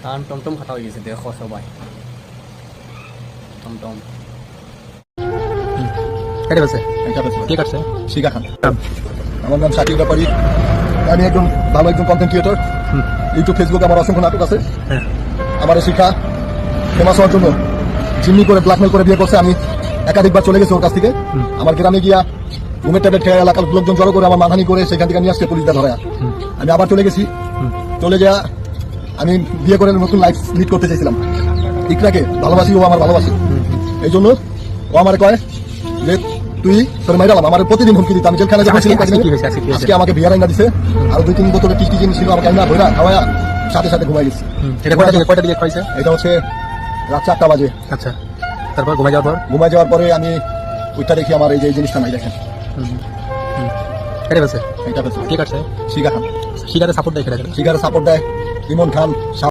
কারণ টমটম খাতা হয়ে গেছে দেখো সবাই টমটম কেটে গেছে এটা হচ্ছে কে কাটছে শিখা খান। আমার নাম শাকিল ব্যাপারী। আমি একজন ভালো একজন কন্টেন্ট ক্রিয়েটর। ইউটিউব ফেসবুকে আমার অসংখ্য নাটক আছে। হ্যাঁ আমার এই শিক্ষা ফেমাস হওয়ার জন্য জিম্মি করে ব্ল্যাকমেল করে বিয়ে করছে। আমি একাধিকবার চলে গেছি ওর কাছ থেকে। আমার গ্রামে গিয়া ঘুমের ট্যাবলেট খেয়ে এলাকার লোকজন জড়ো করে আমার মানহানি করে সেখান থেকে নিয়ে আসছে পুলিশরা ধরে। আমি আবার চলে গেছি। চলে গিয়া আমি বিয়ে করে নতুন লাইফ লিড করতে চাইছিলাম। ইকরাকে ভালোবাসি, ও আমার ভালোবাসি। এই জন্য ও আমার কয় যে তুই তোর মাইরালাম। আমার প্রতিদিন হুমকি দিত। আমি জেলখানে যখন ছিলাম আজকে আমাকে বিয়ার আইনা দিছে। আর 2-3 বোতলে টিস্টি জিনিস ছিল আমাকে আইনা ভরা খাওয়া সাথে সাথে ঘুমাই গেছি। এটা কয়টা দিকে খাইছে? এটা হচ্ছে রাত 4টা বাজে। আচ্ছা তারপর ঘুমাই যাওয়ার পর ঘুমাই যাওয়ার পরে আমি ওইটা দেখি আমার এই যে জিনিসটা নাই দেখেন। কেটে গেছে এটা হচ্ছে কে কাটছে? শিখা খান। শিকারে সাপোর্ট দেয় কেটে শিখারে সাপোর্ট দেয় ইমন খান।